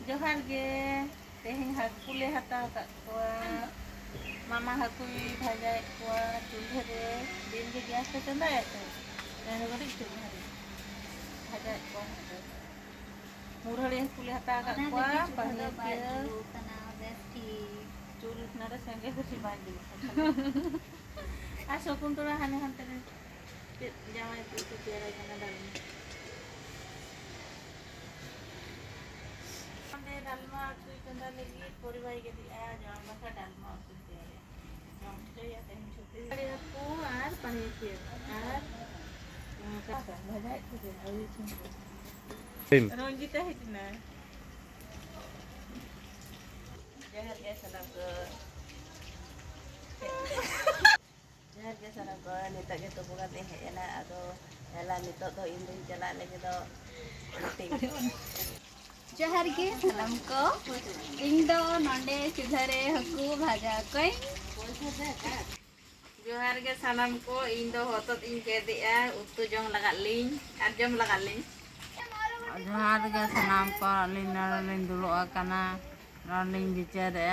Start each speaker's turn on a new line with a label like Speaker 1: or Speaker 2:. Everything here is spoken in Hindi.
Speaker 1: Johar ge teheng haku le hataw kat kuwa mama hakuy bhajai kuwa chulhe re din ge gas pe chanda ya to dan gori chulhe re bhajai kuwa murhali haku le hataw kat kuwa pahir ke chul nada sengge kusi baju asokun tura hane hante re jamai tu tiara kana dalam Dalma आटू चंदा लगी पूरी भाई के दिया जाम बसा डालमा आटू तेरे जाम चाहिए तेरे छोटे अरे आपको आर पनीर के आर का भजा के अभी सुन रंजीता है ना जहर के सलाम को जहर के सलाम को निता के तो बुका दे है ना अदो एला नितो तो इंदु चला लेके तो
Speaker 2: जोहार गे सलाम को ᱤᱧ ᱫᱚ ᱱᱚᱰᱮ ᱪᱩᱞᱦᱟᱹᱨᱮ ᱦᱟᱹᱠᱩ ᱵᱷᱟᱡᱟ ᱠᱚᱧ
Speaker 1: जोहार के सलाम को इन दो होतत इन के दिया उतु जंग लगा लिंग और जम लगा लिंग
Speaker 3: जोहार के सलाम को अलिन नरलिन दुलुआ कना नरलिन बिचारे